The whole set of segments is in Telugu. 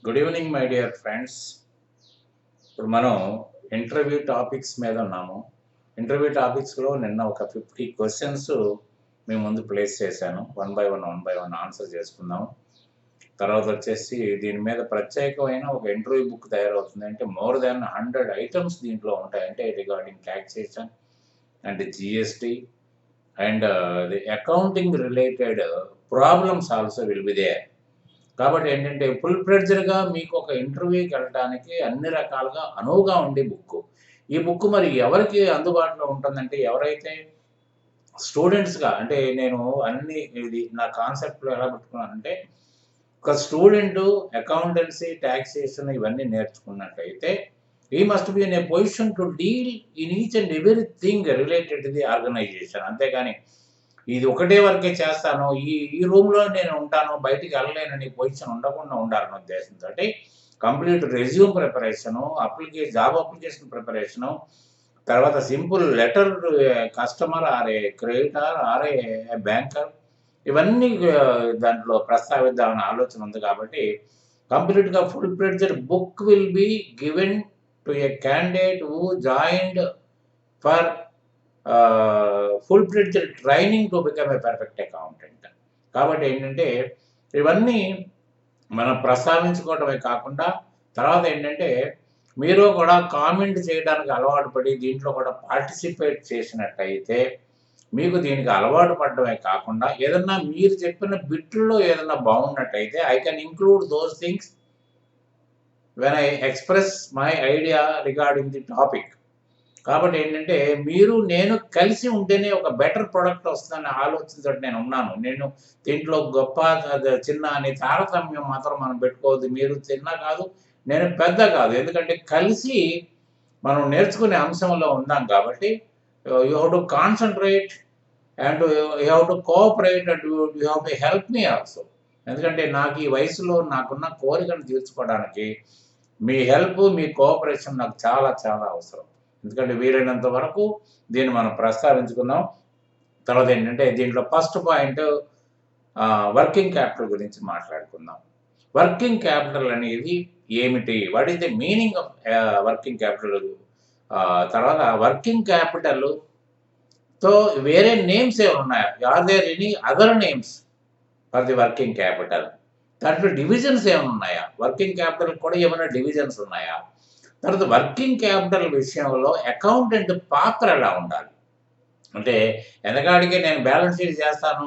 Good evening my dear friends. ఇప్పుడు మనం ఇంటర్వ్యూ టాపిక్స్ మీద ఉన్నాము. ఇంటర్వ్యూ టాపిక్స్లో నిన్న ఒక 50 క్వశ్చన్స్ మేము ముందు ప్లేస్ చేశాను. వన్ బై వన్ ఆన్సర్ చేసుకుందాం. తర్వాత వచ్చేసి దీని మీద ప్రత్యేకమైన ఒక ఇంటర్వ్యూ బుక్ తయారవుతుంది. అంటే మోర్ దాన్ 100 ఐటమ్స్ దీంట్లో ఉంటాయి. అంటే regarding taxation and GST and the accounting related problems also will be there. కాబట్టి ఏంటంటే ఫుల్ ఫ్లెడ్జ్డ్‌గా మీకు ఒక ఇంటర్వ్యూకి వెళ్ళటానికి అన్ని రకాలుగా అనువుగా ఉండే బుక్కు. ఈ బుక్ మరి ఎవరికి అందుబాటులో ఉంటుందంటే ఎవరైతే స్టూడెంట్స్‌గా అంటే నేను అన్ని ఇది నా కాన్సెప్ట్‌లో ఎలా పెట్టుకున్నానంటే ఒక స్టూడెంటు అకౌంటెన్సీ, టాక్సేషన్ ఇవన్నీ నేర్చుకున్నట్టయితే he must be in a position to deal in each and everything related to the organisation. అంతేగాని ఇది ఒకటే వరకే చేస్తాను. ఈ ఈ రూమ్‌లో నేను ఉంటాను. బయటికి వెళ్ళలేనని పొజిషన్ ఉండకుండా ఉండాలనే ఉద్దేశంతోటి complete resume preparation, job application preparation, తర్వాత simple letter to customer or a creditor or a banker ఇవన్నీ దాంట్లో ప్రస్తావిద్దామనే ఆలోచన ఉంది కాబట్టి కంప్లీట్‌గా full fledged book will be given to a candidate who joined for full fledged training to become a perfect accountant. కాబట్టి ఏంటంటే ఇవన్నీ మనం ప్రస్తావించుకోవడమే కాకుండా తర్వాత ఏంటంటే మీరు కూడా కామెంట్ చేయడానికి అలవాటు పడి దీంట్లో కూడా పార్టిసిపేట్ చేసినట్టయితే మీకు దీనికి అలవాటు పడడమే కాకుండా ఏదన్నా మీరు చెప్పిన బిట్‌లో ఏదన్నా బాగున్నట్టయితే I can include those things when I express my idea regarding the topic. కాబట్టి ఏంటంటే మీరు నేను కలిసి ఉంటేనే ఒక బెటర్ ప్రొడక్ట్ వస్తుందనే ఆలోచనతోటి నేను ఉన్నాను. నేను దీంట్లో గొప్ప చిన్న అని తారతమ్యం మాత్రం మనం పెట్టుకోవద్దు. మీరు చిన్న కాదు, నేను పెద్ద కాదు. ఎందుకంటే కలిసి మనం నేర్చుకునే అంశంలో ఉన్నాం కాబట్టి you have to concentrate and you have to cooperate and you have to help me also. ఎందుకంటే నాకు ఈ వయసులో నాకున్న కోరికను తీర్చుకోవడానికి మీ హెల్ప్, మీ కోఆపరేషన్ నాకు చాలా చాలా అవసరం. ఎందుకంటే వీలైనంత వరకు దీన్ని మనం ప్రస్తావించుకుందాం. తర్వాత ఏంటంటే దీంట్లో ఫస్ట్ పాయింట్ వర్కింగ్ క్యాపిటల్ గురించి మాట్లాడుకుందాం. వర్కింగ్ క్యాపిటల్ అనేది ఏమిటి? What is the meaning of working capital? తర్వాత వర్కింగ్ క్యాపిటల్‌తో వేరే నేమ్స్ ఏమైనా ఉన్నాయా? Are there any other names for the working capital? దాంట్లో డివిజన్స్ ఏమైనా ఉన్నాయా? వర్కింగ్ క్యాపిటల్ కూడా ఏమైనా డివిజన్స్ ఉన్నాయా? తర్వాత వర్కింగ్ క్యాపిటల్ విషయంలో అకౌంటెంట్ పాత్ర ఎలా ఉండాలి? అంటే ఎనకాడికి నేను బ్యాలెన్స్ షీట్ చేస్తాను,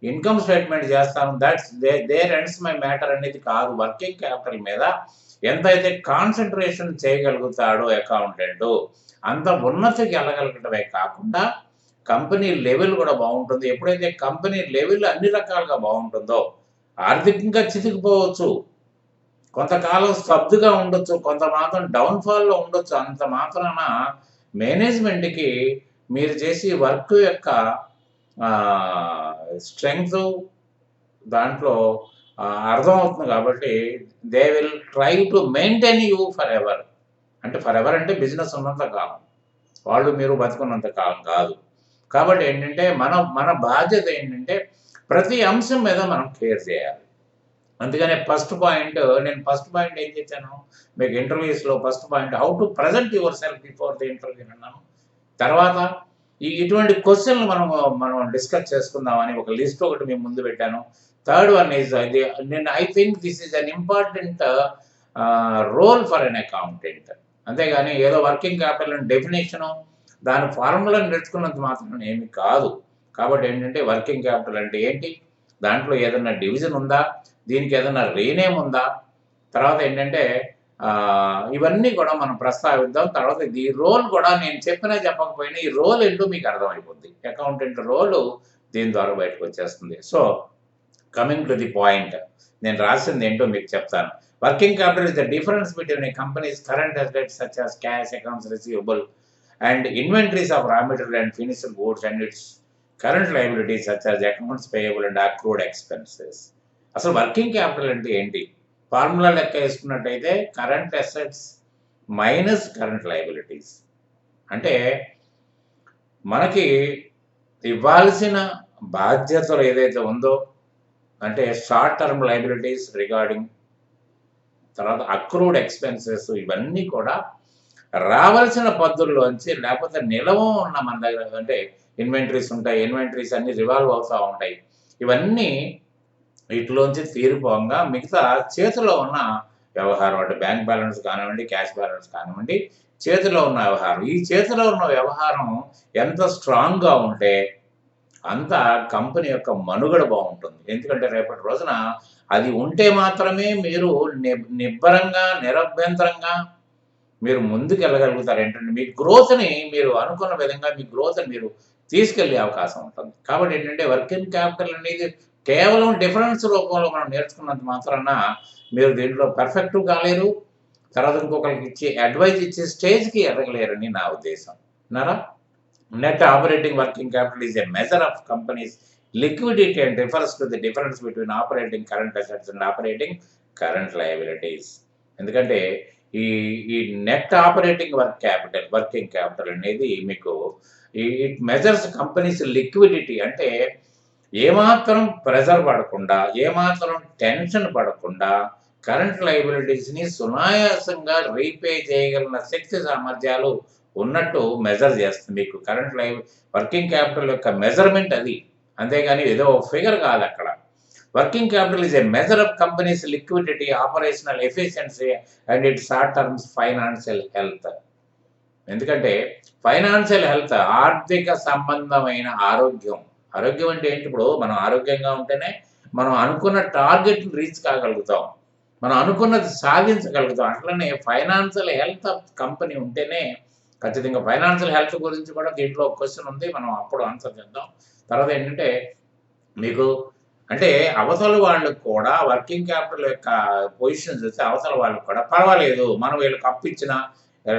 ఇన్‌కమ్ స్టేట్‌మెంట్ చేస్తాను. దేర్ ఎండ్స్ మై మ్యాటర్ అనేది కాదు. వర్కింగ్ క్యాపిటల్ మీద ఎంతైతే కాన్సంట్రేషన్ చేయగలుగుతాడో అకౌంటెంటు, అంత ఉన్నతికి వెళ్ళగలగటమే కాకుండా కంపెనీ లెవెల్ కూడా బావుంటుంది. ఎప్పుడైతే కంపెనీ లెవెల్ అన్ని రకాలుగా బావుంటుందో, ఆర్థికంగా చితికిపోవచ్చు. కొంతకాలం స్తబ్దుగా ఉండొచ్చు. కొంత మాత్రం డౌన్‌ఫాల్‌లో ఉండొచ్చు. అంత మాత్రాన మేనేజ్‌మెంట్‌కి మీరు చేసే వర్క్ యొక్క స్ట్రెంగ్తు దాంట్లో అర్థమవుతుంది కాబట్టి they will try to maintain you for ever. అంటే ఫర్ ఎవర్ అంటే బిజినెస్ ఉన్నంత కాలం. వాళ్ళు మీరు బతికున్నంత కాలం కాదు. కాబట్టి ఏంటంటే మన బాధ్యత ఏంటంటే ప్రతి అంశం మీద మనం కేర్ చేయాలి. అందుకనే నేను ఫస్ట్ పాయింట్ ఏం చేశాను? మీకు ఇంటర్వ్యూస్‌లో first point how to present yourself before the interview అన్నాను. తర్వాత ఇటువంటి క్వెషన్‌లు మనం డిస్కస్ చేసుకుందామని ఒక లిస్ట్ ఒకటి మీ ముందు పెట్టాను. Third one is I think this is an important role for an accountant. అంతేగాని ఏదో వర్కింగ్ క్యాపిటల్ డెఫినిషను, దాని ఫార్ములాని నేర్చుకున్నంత మాత్రాన ఏమి కాదు. కాబట్టి ఏంటంటే వర్కింగ్ క్యాపిటల్ అంటే ఏంటి? దాంట్లో ఏదన్నా డివిజన్ ఉందా? దీనికి ఏదైనా రీనేమ్ ఉందా? తర్వాత ఏంటంటే ఇవన్నీ కూడా మనం ప్రస్తావిద్దాం. తర్వాత ఈ రోల్ కూడా నేను చెప్పినా చెప్పకపోయినా ఈ రోల్ ఏంటో మీకు అర్థమైపోద్ది. అకౌంటెంట్ రోలు దీని ద్వారా బయటకొచ్చేస్తుంది. So, coming to the point. నేను రాసింది ఏంటో మీకు చెప్తాను. Working capital is the difference between a companies current assets such as cash, accounts receivable and inventories of raw material and finished goods and its current liabilities such as accounts payable and accrued expenses. అసలు వర్కింగ్ క్యాపిటల్ అంటే ఏంటి? ఫార్ములా లెక్క వేసుకున్నట్టయితే current assets minus current liabilities. అంటే మనకి ఇవ్వాల్సిన బాధ్యతలు ఏదైతే ఉందో అంటే షార్ట్ టర్మ్ లయబిలిటీస్ రిగార్డింగ్ తర్వాత అక్రూడ్ ఎక్స్పెన్సెస్, ఇవన్నీ కూడా రావాల్సిన పద్ధతుల్లోంచి, లేకపోతే నిలవ ఉన్న మన దగ్గర అంటే ఇన్వెంటరీస్ ఉంటాయి. ఇన్వెంటరీస్ అన్నీ రివాల్వ్ అవుతా ఉంటాయి. ఇవన్నీ వీటిలోంచి తీరిపోగా మిగతా చేతిలో ఉన్న వ్యవహారం అంటే బ్యాంక్ బ్యాలెన్స్ కానివ్వండి, క్యాష్ బ్యాలెన్స్ కానివ్వండి, చేతిలో ఉన్న వ్యవహారం. ఈ చేతిలో ఉన్న వ్యవహారం ఎంత స్ట్రాంగ్‌గా ఉంటే అంత కంపెనీ యొక్క మనుగడ బావుంటుంది. ఎందుకంటే రేపటి రోజున అది ఉంటే మాత్రమే మీరు నిబ్బరంగా, నిరభ్యంతరంగా మీరు ముందుకెళ్ళగలుగుతారు. ఏంటంటే మీ గ్రోత్‌ని మీరు అనుకున్న విధంగా మీ గ్రోత్‌ని మీరు తీసుకెళ్ళే అవకాశం ఉంటుంది. కాబట్టి ఏంటంటే వర్కింగ్ క్యాపిటల్ అనేది కేవలం డిఫరెన్స్ రూపంలో మనం నేర్చుకున్నంత మాత్రాన మీరు దీంట్లో పర్ఫెక్ట్ కాలేరు. తర్వాత ఇంకొకరికి అడ్వైస్ ఇచ్చే స్టేజ్‌కి ఎదగలేరని నా ఉద్దేశం. విన్నారా? Net operating working capital is a measure of company's liquidity and refers to the difference between operating current assets and operating current liabilities. ఎందుకంటే ఈ ఈ నెట్ ఆపరేటింగ్ వర్కింగ్ క్యాపిటల్ అనేది మీకు ఇట్ మెజర్స్ కంపెనీస్ లిక్విడిటీ. అంటే ఏమాత్రం ప్రెజర్ పడకుండా, ఏమాత్రం టెన్షన్ పడకుండా కరెంట్ లయబిలిటీస్‌ని సునాయాసంగా రీపే చేయగలిగిన శక్తి సామర్థ్యాలు ఉన్నట్టు మెజర్ చేస్తుంది. మీకు వర్కింగ్ క్యాపిటల్ యొక్క మెజర్‌మెంట్ అది. అంతేగాని ఏదో ఫిగర్ కాదక్కడ. Working capital is a measure of company's liquidity, operational efficiency and its short terms financial health. ఎందుకంటే ఫైనాన్షియల్ హెల్త్ ఆర్థిక సంబంధమైన ఆరోగ్యం. ఆరోగ్యం అంటే ఏంటి? ఇప్పుడు మనం ఆరోగ్యంగా ఉంటేనే మనం అనుకున్న టార్గెట్‌ని రీచ్ కాగలుగుతాం. మనం అనుకున్నది సాధించగలుగుతాం. అట్లనే ఫైనాన్షియల్ హెల్త్ ఆఫ్ కంపెనీ ఉంటేనే ఖచ్చితంగా ఫైనాన్షియల్ హెల్త్ గురించి కూడా దీంట్లో ఒక క్వెషన్ ఉంది. మనం అప్పుడు ఆన్సర్ చేద్దాం. తర్వాత ఏంటంటే మీకు అంటే అవతల వాళ్ళకి కూడా వర్కింగ్ క్యాపిటల్ యొక్క పొజిషన్ చూస్తే అవతల వాళ్ళకి కూడా పర్వాలేదు. మనం వీళ్ళకి అప్పు ఇచ్చినా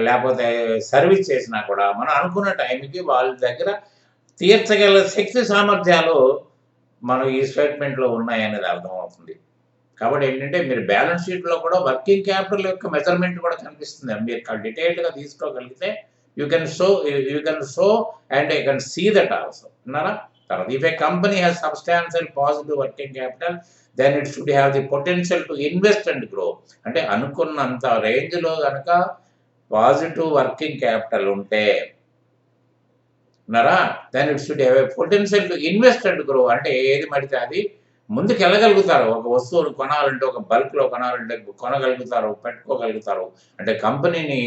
లేకపోతే సర్వీస్ చేసినా కూడా మనం అనుకున్న టైంకి వాళ్ళ దగ్గర తీర్చగల శక్తి సామర్థ్యాలు మనం ఈ స్టేట్మెంట్‌లో ఉన్నాయనేది అర్థమవుతుంది. కాబట్టి ఏంటంటే మీరు బ్యాలెన్స్ షీట్‌లో కూడా వర్కింగ్ క్యాపిటల్ యొక్క మెజర్‌మెంట్ కూడా కనిపిస్తుంది. మీరు డీటెయిల్డ్‌గా తీసుకోగలిగితే you can show and you can see that also. విన్నారా? తర్వాత if a company has substantial positive working capital then it should have the potential to invest and grow. అంటే అనుకున్నంత రేంజ్‌లో గనక పాజిటివ్ వర్కింగ్ క్యాపిటల్ ఉంటే విన్నారా? Then it should have a potential to invest and grow. అంటే ఏది పడితే అది ముందుకెళ్ళగలుగుతారు. ఒక వస్తువును కొనాలంటే, ఒక బల్క్‌లో కొనాలంటే కొనగలుగుతారు, పెట్టుకోగలుగుతారు. అంటే కంపెనీని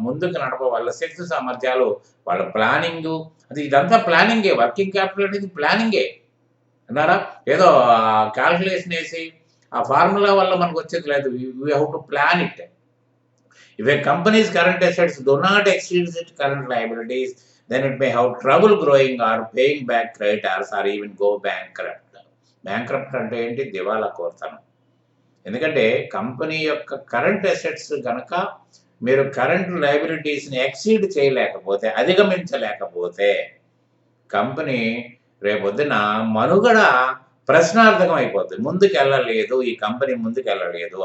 ముందుకు నడప శక్తి సామర్థ్యాలు, వాళ్ళ ప్లానింగు, ఇదంతా ప్లానింగే. వర్కింగ్ క్యాపిటల్ అనేది ప్లానింగే. విన్నారా? ఏదో కాలిక్యులేషన్ ఏసి ఆ ఫార్ములా వల్ల మనకు వచ్చేది లేదు. We have to plan it. If a companies current assets do not exceed its current liabilities then it may have trouble growing or paying back creditors or even go bankrupt. Bankrupt అంటే ఏంటి? దివాలా కోరుతాను. ఎందుకంటే కంపెనీ యొక్క కరెంట్ అసెట్స్ గనక మీరు కరెంట్ లయబిలిటీస్‌ని ఎక్సీడ్ చేయలేకపోతే, అధిగమించలేకపోతే కంపెనీ రేపొద్దున మనుగడ ప్రశ్నార్థకం అయిపోద్ది. ముందుకెళ్ళలేదు, ఈ కంపెనీ ముందుకెళ్ళలేదు.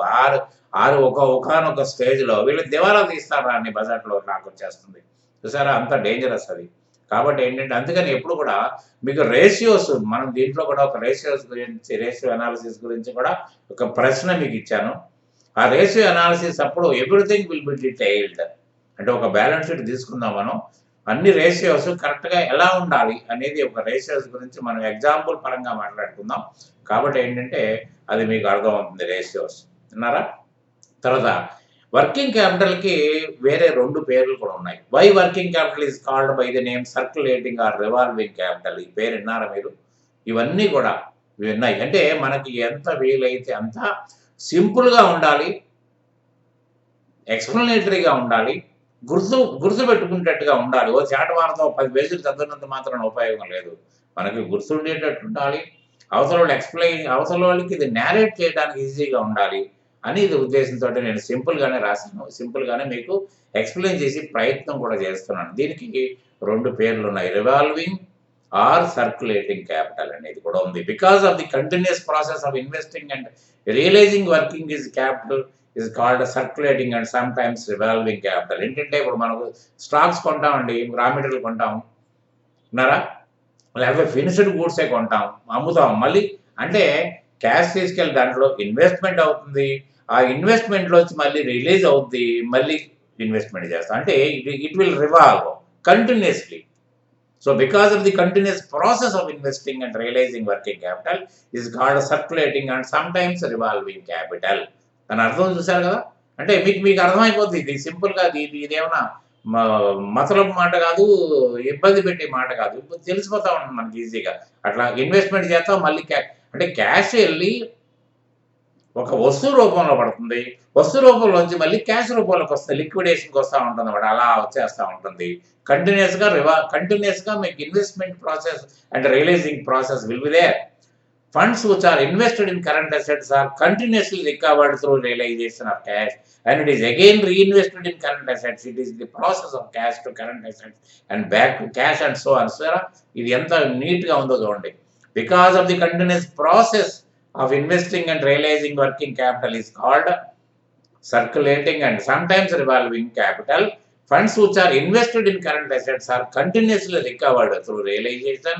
ఒకానొక స్టేజ్‌లో వీళ్ళు దివాలా తీస్తారా అని బజార్‌లో నాకొచ్చేస్తుంది. చూసారా? అంత డేంజరస్ అది. కాబట్టి ఏంటంటే అందుకని ఎప్పుడు కూడా మీకు రేషియోస్, మనం దీంట్లో కూడా ఒక రేషియో అనాలిసిస్ గురించి కూడా ఒక ప్రశ్న మీకు ఇచ్చాను. ఆ రేషియో అనాలిసిస్ అప్పుడు ఎవ్రీథింగ్ విల్ బి డీటెయిల్డ్. అంటే ఒక బ్యాలెన్స్ షీట్ తీసుకుందాం మనం. అన్ని రేషియోస్ కరెక్ట్‌గా ఎలా ఉండాలి అనేది ఒక రేషియోస్ గురించి మనం ఎగ్జాంపుల్ పరంగా మాట్లాడుకుందాం. కాబట్టి ఏంటంటే అది మీకు అర్థమవుతుంది రేషియోస్. విన్నారా? తర్వాత వర్కింగ్ క్యాపిటల్‌కి వేరే 2 పేర్లు కూడా ఉన్నాయి. Why working capital is called by the name circulating or revolving capital. ఈ పేరు విన్నారా మీరు? ఇవన్నీ కూడా ఉన్నాయి. అంటే మనకి ఎంత వీలైతే అంత సింపుల్‌గా ఉండాలి, ఎక్స్‌ప్లనేటరీగా ఉండాలి, గుర్తుపెట్టుకునేటట్టుగా ఉండాలి. ఓ చాటవారతో 10 పేజీలు చదివినంత మాత్రాన ఉపయోగం లేదు. మనకి గుర్తుండేటట్టు ఉండాలి. అవతలోళ్ళకి ఇది నేరేట్ చేయడానికి ఈజీగా ఉండాలి అని ఇది ఉద్దేశంతోటి నేను సింపుల్‌గానే రాసాను. సింపుల్‌గానే మీకు ఎక్స్‌ప్లెయిన్ చేసి ప్రయత్నం కూడా చేస్తున్నాను. దీనికి 2 పేర్లున్నాయి. రివాల్వింగ్ ఆర్ సర్క్యులేటింగ్ క్యాపిటల్ అనేది కూడా ఉంది. Because of the continuous process of investing and realising working capital is called circulating and sometimes revolving capital. ఏంటంటే ఇప్పుడు మనకు స్టాక్స్ కొంటామండి, రా మెటీరియల్ కొంటాం. విన్నారా? లేకపోతే ఫినిష్డ్ గూడ్సే కొంటాం, అమ్ముతాం. మళ్ళీ అంటే క్యాష్ తీసుకెళ్ళి దాంట్లో ఇన్వెస్ట్‌మెంట్ అవుతుంది. ఆ ఇన్వెస్ట్మెంట్లోంచి మళ్ళీ రిలీజ్ అవుద్ది, మళ్ళీ ఇన్వెస్ట్మెంట్ చేస్తాం. అంటే it will revolve continuously. So because of the continuous process of investing and realizing working capital is called circulating and sometimes revolving capital. దాని అర్థం చూసారు కదా. అంటే మీకు అర్థమైపోద్ది, ఇది సింపుల్గా ఇదేమన్నా మతలబు మాట కాదు, ఇబ్బంది పెట్టే మాట కాదు, ఇప్పుడు తెలిసిపోతా ఉంటుంది మనకి ఈజీగా. అట్లా ఇన్వెస్ట్మెంట్ చేస్తాం, మళ్ళీ అంటే క్యాష్ వెళ్ళి ఒక వస్తువు రూపంలో పడుతుంది, వస్తువు రూపంలోంచి మళ్ళీ క్యాష్ రూపంలోకి వస్తుంది, లిక్విడేషన్కి వస్తూ ఉంటుంది అన్నమాట. అలా వచ్చేస్తూ ఉంటుంది కంటిన్యూస్గా మీకు investment process and realising process will be there. Funds which are invested in current assets are continuously recovered through realization of cash and it is again reinvested in current assets. It is the process of cash to current assets and back to cash and so on. So, ఇది ఎంత నీట్గా ఉందో చూడండి. Because of the continuous process of investing and realizing working capital is called circulating and sometimes revolving capital. Funds which are invested in current assets are continuously recovered through realization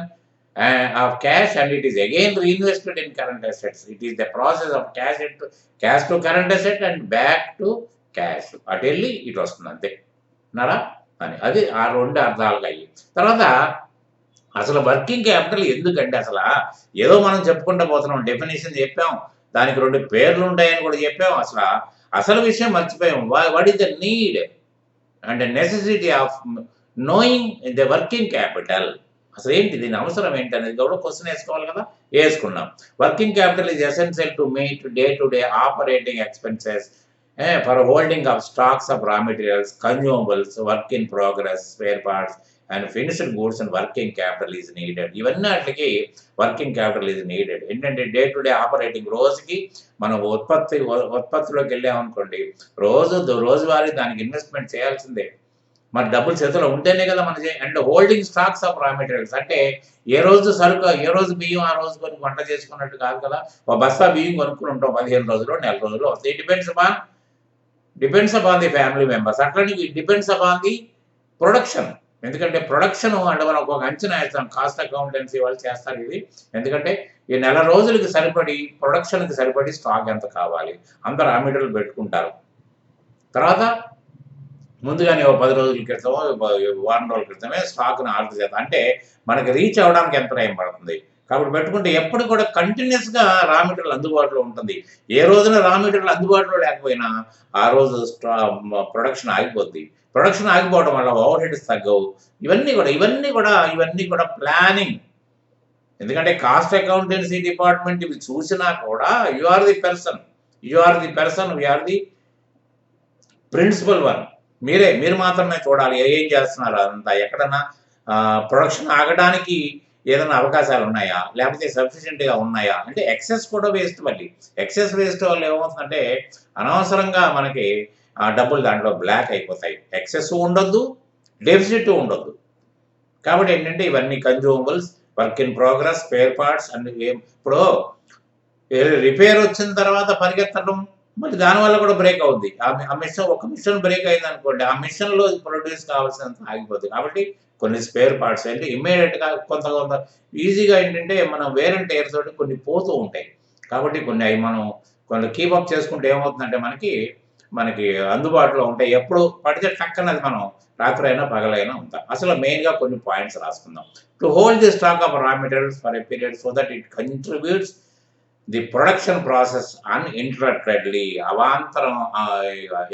of cash and it is again reinvested in current assets. It is the process of cash to current asset and back to cash. అటు వెళ్ళి ఇటు వస్తుంది అంతే నారా అని. అది ఆ రెండు అర్థాలుగా అయ్యి. తర్వాత అసలు వర్కింగ్ క్యాపిటల్ ఎందుకంటే అసలు ఏదో మనం చెప్పుకుంటూ పోతున్నాం, డెఫినేషన్ చెప్పాం, దానికి 2 పేర్లు ఉంటాయని కూడా చెప్పాం. అసలు విషయం మర్చిపోయాం. What is the need and necessity of knowing the working capital. అసలు ఏంటి, దీని అవసరం ఏంటి అనేది కూడా క్వశ్చన్ వేసుకోవాలి కదా. వేసుకున్నాం. Working capital is essential to meet day to day operating expenses for holding of stocks of raw materials, consumables, work in progress, spare parts and finished goods and working capital is needed. ఇవన్నీ వాటికి వర్కింగ్ క్యాపిటల్ ఈజ్ నీడెడ్. ఏంటంటే డే టు డే ఆపరేటింగ్, రోజుకి మనం ఉత్పత్తిలోకి వెళ్ళామనుకోండి, రోజువారీ దానికి ఇన్వెస్ట్మెంట్ చేయాల్సిందే. మన డబ్బులు చేతిలో ఉంటేనే కదా మన and holding stocks of raw materials, అంటే ఏ రోజు సరుకు, ఏ రోజు బియ్యం ఆ రోజు కొని వంట చేసుకున్నట్టు కాదు కదా. ఒక బస్తా బియ్యం కొనుక్కుని ఉంటాం 15 రోజులు, నెల రోజులు వస్తాయి. Depends upon the family members. అట్లని డిపెండ్స్ అపాన్ ది ప్రొడక్షన్. ఎందుకంటే ప్రొడక్షన్ అంటే మనం ఒక అంచనా వేస్తాం, కాస్ట్ అకౌంటెన్సీ వాళ్ళు చేస్తారు ఇది. ఎందుకంటే ఈ నెల రోజులకి సరిపడి, ప్రొడక్షన్కి సరిపడి స్టాక్ ఎంత కావాలి, అంత రా మెటీరియల్ పెట్టుకుంటారు. తర్వాత ముందుగానే 10 రోజుల క్రితమో వారం రోజుల క్రితమే స్టాక్ను ఆర్డర్ చేస్తాం. అంటే మనకి రీచ్ అవ్వడానికి ఎంత టైం పడుతుంది. కాబట్టి పెట్టుకుంటే ఎప్పుడు కూడా కంటిన్యూస్గా రా మెటీరియల్ అందుబాటులో ఉంటుంది. ఏ రోజున రా మెటీరియల్ అందుబాటులో లేకపోయినా ఆ రోజు ప్రొడక్షన్ ఆగిపోద్ది. ప్రొడక్షన్ ఆగిపోవడం వల్ల ఓవర్ హెడ్స్ తగ్గవు. ఇవన్నీ కూడా ప్లానింగ్. ఎందుకంటే కాస్ట్ అకౌంటెన్సీ డిపార్ట్మెంట్ ఇవి చూసినా కూడా you are the person, we are the principal one. మీరు మాత్రమే చూడాలి ఏం చేస్తున్నారు అదంతా. ఎక్కడన్నా ప్రొడక్షన్ ఆగడానికి ఏదైనా అవకాశాలు ఉన్నాయా, లేకపోతే సఫిషియెంట్గా ఉన్నాయా, అంటే ఎక్సెస్ కూడా వేస్ట్. మళ్ళీ ఎక్సెస్ వేస్ట్ వల్ల ఏమవుతుందంటే అనవసరంగా మనకి ఆ డబ్బులు దాంట్లో బ్లాక్ అయిపోతాయి. ఎక్సెస్ ఉండొద్దు, డెఫిసిట్ ఉండొద్దు. కాబట్టి ఏంటంటే ఇవన్నీ consumables, work in progress, spare parts అన్ని. ఇప్పుడు రిపేర్ వచ్చిన తర్వాత పరిగెత్తడం, మరి దానివల్ల కూడా బ్రేక్ అవుద్ది. ఒక మిషన్ బ్రేక్ అయింది అనుకోండి, ఆ మిషన్లో ప్రొడ్యూస్ కావాల్సినంత ఆగిపోతుంది. కాబట్టి కొన్ని స్పేర్ పార్ట్స్ అంటే ఇమ్మీడియట్గా కొంత ఈజీగా ఏంటంటే మనం వేర్ అండ్ టైర్ తోటి కొన్ని పోతూ ఉంటాయి. కాబట్టి అవి మనం కీపప్ చేసుకుంటే ఏమవుతుందంటే మనకి అందుబాటులో ఉంటాయి. ఎప్పుడు పడితే టక్కనది మనం రాత్రి అయినా పగలైనా ఉంటాం. అసలు మెయిన్గా కొన్ని పాయింట్స్ రాసుకుందాం. To hold the stock of raw materials for a period so that it contributes the production process uninterruptedly, అవాంతరం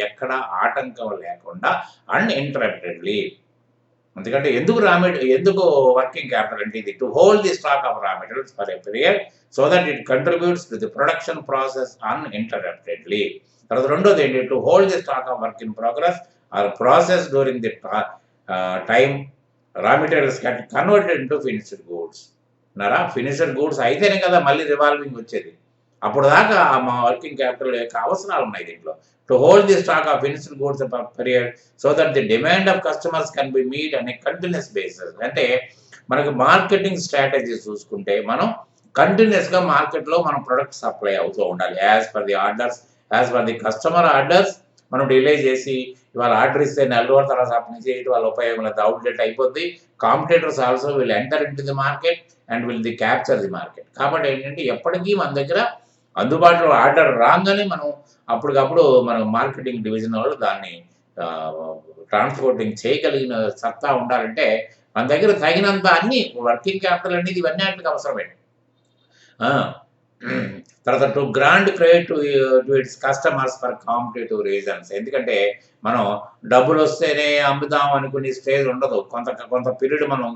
ఎక్కడ ఆటంకం లేకుండా అన్ఇంటరప్టెడ్లీ. ఎందుకంటే ఎందుకు వర్కింగ్ క్యాపిటల్ అంటే ఇది to hold the stock of raw materials for a period so that it contributes to the production process uninterruptedly. తర్వాత రెండోది ఏంటి, to hold the stock of work in progress or process during the time raw materials get converted into finished goods. Finished goods అయితేనే కదా మళ్ళీ రివాల్వింగ్ వచ్చేది. అప్పుడు దాకా మా వర్కింగ్ క్యాపిటల్ యొక్క అవసరాలు ఉన్నాయి దీంట్లో. To hold the stock of finished goods period so that the demand of customers can be meet అనే కంటిన్యూస్ బేసిస్. అంటే మనకి మార్కెటింగ్ స్ట్రాటజీస్ చూసుకుంటే మనం కంటిన్యూస్గా మార్కెట్లో మనం ప్రొడక్ట్ సప్లై అవుతూ ఉండాలి. As per the customer orders మనం డిలే చేసి ఇవాళ ఆర్డర్ ఇస్తే నెల రోజుల తర్వాత సప్లై చేయడం వాళ్ళ ఉపయోగం లేదు, అవుట్లెట్ అయిపోద్ది. Competitors also will enter in to the market and will the capture the market. కాబట్టి ఏంటంటే ఎప్పటికీ మన దగ్గర అందుబాటులో ఆర్డర్ రాగానే మనం అప్పటికప్పుడు మనం మార్కెటింగ్ డివిజన్ వాళ్ళు దాన్ని ట్రాన్స్పోర్టింగ్ చేయగలిగిన సత్తా ఉండాలంటే మన దగ్గర తగినంత అన్ని వర్కింగ్ క్యాపిటల్ అనేది ఇవన్నీ వాటికి అవసరమే. ఆ! తర్వాత to grant credit to it's customers for competitive reasons. ఎందుకంటే మనం డబ్బులొస్తేనే అమ్ముదాం అనుకునే స్టేజ్ ఉండదు. కొంత కొంత పీరియడ్ మనం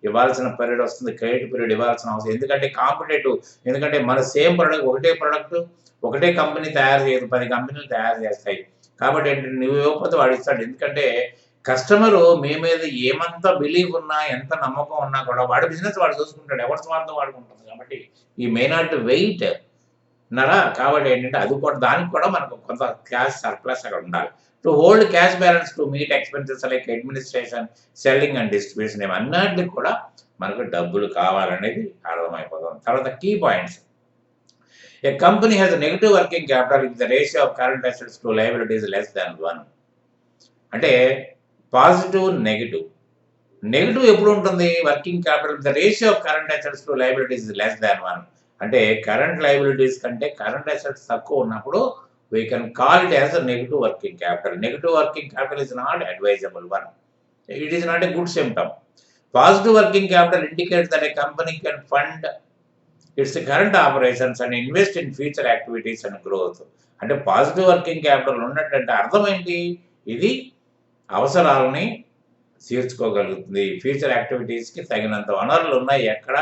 ఇవ్వాల్సిన పీరియడ్ వస్తుంది. క్రెడిట్ పీరియడ్ ఇవ్వాల్సిన అవసరం. ఎందుకంటే కాంపిటీటివ్, ఎందుకంటే మన సేమ్ ప్రొడక్ట్ ఒకటే కంపెనీ తయారు చేయదు. 10 కంపెనీలు తయారు చేస్తాయి. కాబట్టి ఏంటంటే నువ్వు ఇవ్వకపోతే వాడిస్తాడు. ఎందుకంటే కస్టమరు మీ మీద ఏమంత బిలీవ్ ఉన్నా, ఎంత నమ్మకం ఉన్నా కూడా వాడి బిజినెస్ వాడు చూసుకుంటాడు. ఎవరి స్వార్థం వాడుకుంటుంది. కాబట్టి ఈ మే నాట్ వెయిట్ ఉన్నారా? కాబట్టి ఏంటంటే అది కూడా దానికి కూడా మనకు కొంత క్యాష్ సర్ప్లస్ అక్కడ ఉండాలి. To hold cash balance to meet expenses like administration, selling and distribution ఇవన్నిటికి కూడా మనకు డబ్బులు కావాలనేది అర్థమైపోతుంది. తర్వాత key points. A company has negative working capital if the ratio of current assets to liabilities less than 1. అంటే పాజిటివ్, నెగెటివ్. నెగెటివ్ ఎప్పుడు ఉంటుంది? Working capital the ratio of current assets to liabilities less than 1. అంటే కరెంట్ లయబిలిటీస్ కంటే కరెంట్ అసెట్స్ తక్కువ ఉన్నప్పుడు we can call it as a negative working capital. Negative working capital is not advisable one. It is not a good symptom. Positive working capital indicates that a company can fund its current operations and invest in future activities and growth. అంటే పాజిటివ్ వర్కింగ్ క్యాపిటల్ ఉన్నట్టంటే అర్థం ఏంటి? ఇది అవసరాలని తీర్చుకోగలుగుతుంది. ఫ్యూచర్ యాక్టివిటీస్‌కి తగినంత వనరులు ఉన్నాయి. ఎక్కడ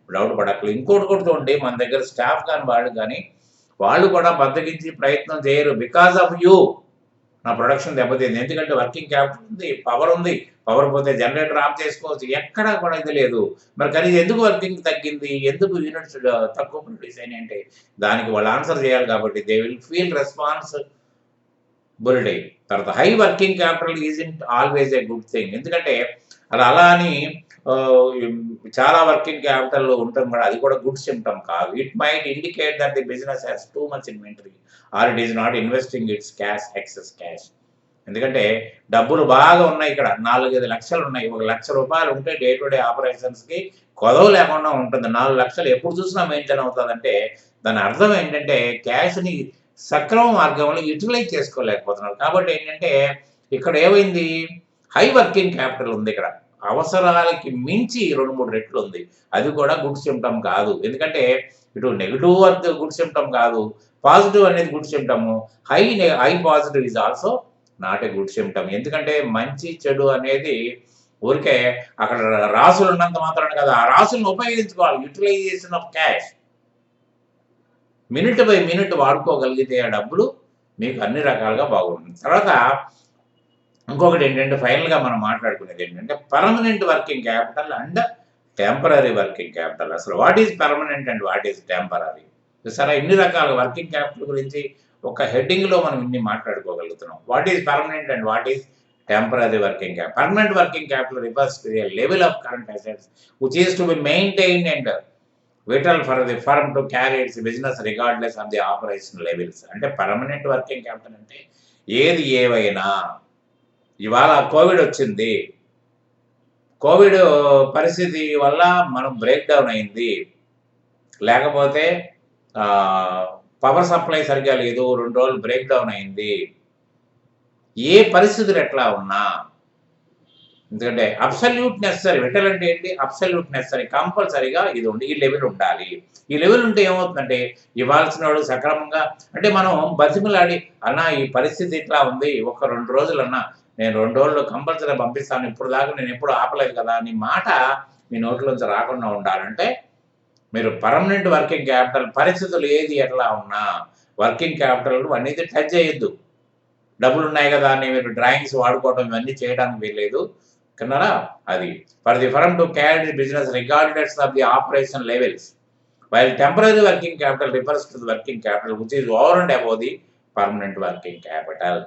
డౌట్ పడక్కర్లేదు. ఇంకోటి కూడా చూడండి, మన దగ్గర స్టాఫ్ గాని వాళ్ళు గాని వాళ్ళు కూడా బద్దకించి ప్రయత్నం చేయరు. బికాస్ ఆఫ్ యూ నా ప్రొడక్షన్ దెబ్బతింది. ఎందుకంటే వర్కింగ్ క్యాపిటల్ ఉంది, పవర్ ఉంది. పవర్ పోతే జనరేటర్ ఆఫ్ చేసుకోవచ్చు. ఎక్కడా కూడా ఇది లేదు. మరి కానీ ఎందుకు వర్కింగ్ తగ్గింది? ఎందుకు యూనిట్స్ తక్కువ ప్రొడ్యూస్ అయినాయి అంటే దానికి వాళ్ళు ఆన్సర్ చేయాలి కాబట్టి దే విల్ ఫీల్ రెస్పాన్సిబిలిటీ. తర్వాత high working capital isn't always a good thing. ఎందుకంటే అలా అని చాలా వర్కింగ్ క్యాపిటల్ ఉంటుంది కూడా అది కూడా గుడ్ సిమ్టమ్ కాదు. It might indicate that the business has too much inventory or it is not investing its cash, excess cash. ఎందుకంటే డబ్బులు బాగా ఉన్నాయి. ఇక్కడ 4-5 లక్షలు ఉన్నాయి. ₹1,00,000 ఉంటే డే టు డే ఆపరేషన్స్‌కి కొదవ లేకుండా ఉంటుంది. 4 లక్షలు ఎప్పుడు చూసినా మెయింటైన్ అవుతుందంటే దాని అర్థం ఏంటంటే క్యాష్‌ని సక్రమ మార్గంలో యుటిలైజ్ చేసుకోలేకపోతున్నారు. కాబట్టి ఏంటంటే ఇక్కడ ఏమైంది? హై వర్కింగ్ క్యాపిటల్ ఉంది ఇక్కడ. అవసరాలకి మించి 2, 3 రెట్లు ఉంది. అది కూడా గుడ్ సిమ్టమ్ కాదు. ఎందుకంటే ఇటు నెగెటివ్ గుడ్ సిమ్టమ్ కాదు. పాజిటివ్ అనేది good symptom. High positive is also not a good symptom. ఎందుకంటే మంచి చెడు అనేది ఊరికే అక్కడ రాసులు ఉన్నంత మాత్రాన కదా, ఆ రాసులను ఉపయోగించుకోవాలి. Utilisation of cash minute by minute వాడుకోగలిగితే ఆ డబ్బులు మీకు అన్ని రకాలుగా బాగుంటుంది. తర్వాత ఇంకొకటి ఏంటంటే ఫైనల్‌గా మనం మాట్లాడుకునేది ఏంటంటే permanent working capital and temporary working capital. అసలు what is permanent and what is temporary? చూసారా, ఇన్ని రకాల వర్కింగ్ క్యాపిటల్ గురించి ఒక హెడ్డింగ్‌లో మనం ఇన్ని మాట్లాడుకోగలుగుతున్నాం. What is permanent and what is temporary working capital? Permanent working capital refers to the level of current assets which is to be maintained and vital for the firm to carry its business regardless of the operation levels. అంటే పర్మనెంట్ వర్కింగ్ క్యాపిటల్ అంటే ఏది ఏవైనా ఇవాళ కోవిడ్ వచ్చింది. కోవిడ్ పరిస్థితి వల్ల మనం బ్రేక్ డౌన్ అయింది. లేకపోతే పవర్ సప్లై సరిగ్గా లేదు. 2 రోజులు బ్రేక్ డౌన్ అయింది. ఏ పరిస్థితులు ఎట్లా ఉన్నా, ఎందుకంటే అబ్సల్యూట్ నెసెసరీ. విటల్ అంటే ఏంటి? Absolute necessary. కంపల్సరీగా ఇది ఉండి ఈ లెవెల్ ఉండాలి. ఈ లెవెల్ ఉంటే ఏమవుతుందంటే ఇవ్వాల్సినోడు సక్రమంగా అంటే మనం బతిమలాడి అన్నా ఈ పరిస్థితి ఇట్లా ఉంది. ఒక 2 రోజులన్నా నేను 2 రోజుల్లో కంపల్సరీ పంపిస్తాను. ఇప్పుడు దాకా నేను ఎప్పుడు ఆపలేదు కదా అని మాట మీ నోట్లోంచి రాకుండా ఉండాలంటే మీరు పర్మనెంట్ వర్కింగ్ క్యాపిటల్ పరిస్థితులు ఏది ఎట్లా ఉన్నా వర్కింగ్ క్యాపిటల్ అనేది టచ్ చేయొద్దు. డబ్బులు ఉన్నాయి కదా అని మీరు డ్రాయింగ్స్ వాడుకోవడం ఇవన్నీ చేయడానికి వీల్లేదు. కన్నారా? అది for the firm to carry the business regardless of the operation levels. While temporary working capital refers to the working capital which is over and above the permanent working capital.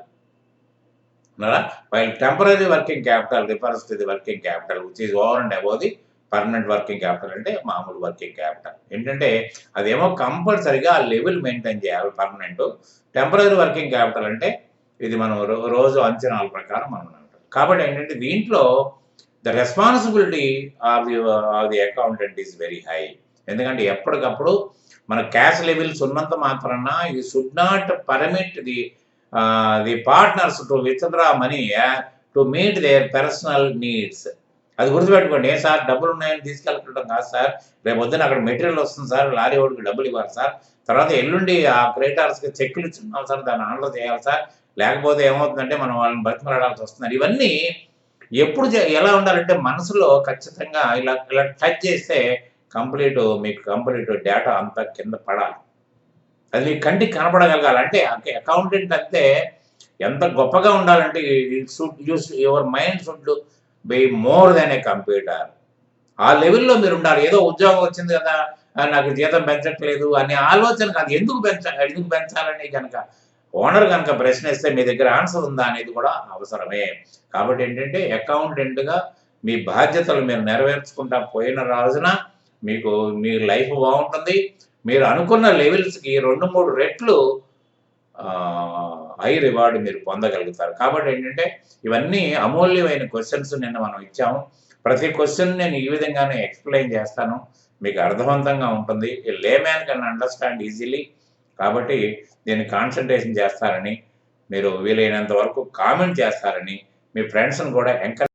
While temporary working capital refers to the working capital which is over and above the permanent working capital అంటే మామూలు వర్కింగ్ క్యాపిటల్. ఏంటంటే అదేమో కంపల్సరీగా ఆ లెవెల్ మెయింటైన్ చేయాలి పర్మనెంట్. టెంపరరీ వర్కింగ్ క్యాపిటల్ అంటే ఇది మనం రోజు అంచనాల ప్రకారం మనం అంటాం. కాబట్టి ఏంటంటే దీంట్లో the responsibility of the accountant is very high. ఎందుకంటే ఎప్పటికప్పుడు మన క్యాష్ లెవెల్స్ ఉన్నంత మాత్రాన you should not permit the partners to withdraw money to meet there personal needs. అది గుర్తుపెట్టుకోండి. ఏ సార్ డబ్బులు ఉన్నాయని తీసుకెళ్ళడం కాదు సార్, రేపు పొద్దున అక్కడ మెటీరియల్ వస్తుంది సార్, లారీ వాడికి డబ్బులు ఇవ్వాలి సార్, తర్వాత ఎల్లుండి ఆ క్రెడిటార్స్కి చెక్కులు ఇచ్చున్నాం సార్, దాన్ని ఆర్డర్ చేయాలి సార్, లేకపోతే ఏమవుతుందంటే మనం వాళ్ళని బతిమలాడాల్సి వస్తున్నారు. ఇవన్నీ ఎప్పుడు ఎలా ఉండాలంటే మనసులో ఖచ్చితంగా ఇలా ఇలా టచ్ చేస్తే మీకు కంప్లీట్ డేటా అంతా కింద పడాలి. అది మీ కంటికి కనపడగలగాలి. అంటే అకౌంటెంట్ అంతే ఎంత గొప్పగా ఉండాలంటే your mind should be more than A computer. ఆ లెవెల్‌లో మీరు ఉండాలి. ఏదో ఉద్యోగం వచ్చింది కదా, నాకు జీతం పెంచట్లేదు అనే ఆలోచన కాదు. ఎందుకు పెంచాలని గనక ఓనర్ గనక ప్రశ్నిస్తే మీ దగ్గర ఆన్సర్ ఉందా అనేది కూడా అవసరమే. కాబట్టి ఏంటంటే అకౌంటెంట్‌గా మీ బాధ్యతలు మీరు నెరవేర్చుకుంటా పోయిన రోజున మీ లైఫ్ బాగుంటుంది. మీరు అనుకున్న లెవెల్స్‌కి 2, 3 రెట్లు హై రివార్డ్ మీరు పొందగలుగుతారు. కాబట్టి ఏంటంటే ఇవన్నీ అమూల్యమైన క్వెషన్స్ నిన్న మనం ఇచ్చాము. ప్రతి క్వెషన్ నేను ఈ విధంగానే ఎక్స్‌ప్లెయిన్ చేస్తాను. మీకు అర్థవంతంగా ఉంటుంది. ఏ లేమ్యాన్ కెన్ అండర్‌స్టాండ్ ఈజీలీ. కాబట్టి దీన్ని కాన్సంట్రేషన్ చేస్తారని, మీరు వీలైనంత వరకు కామెంట్ చేస్తారని, మీ ఫ్రెండ్స్‌ని కూడా ఎంకరేజ్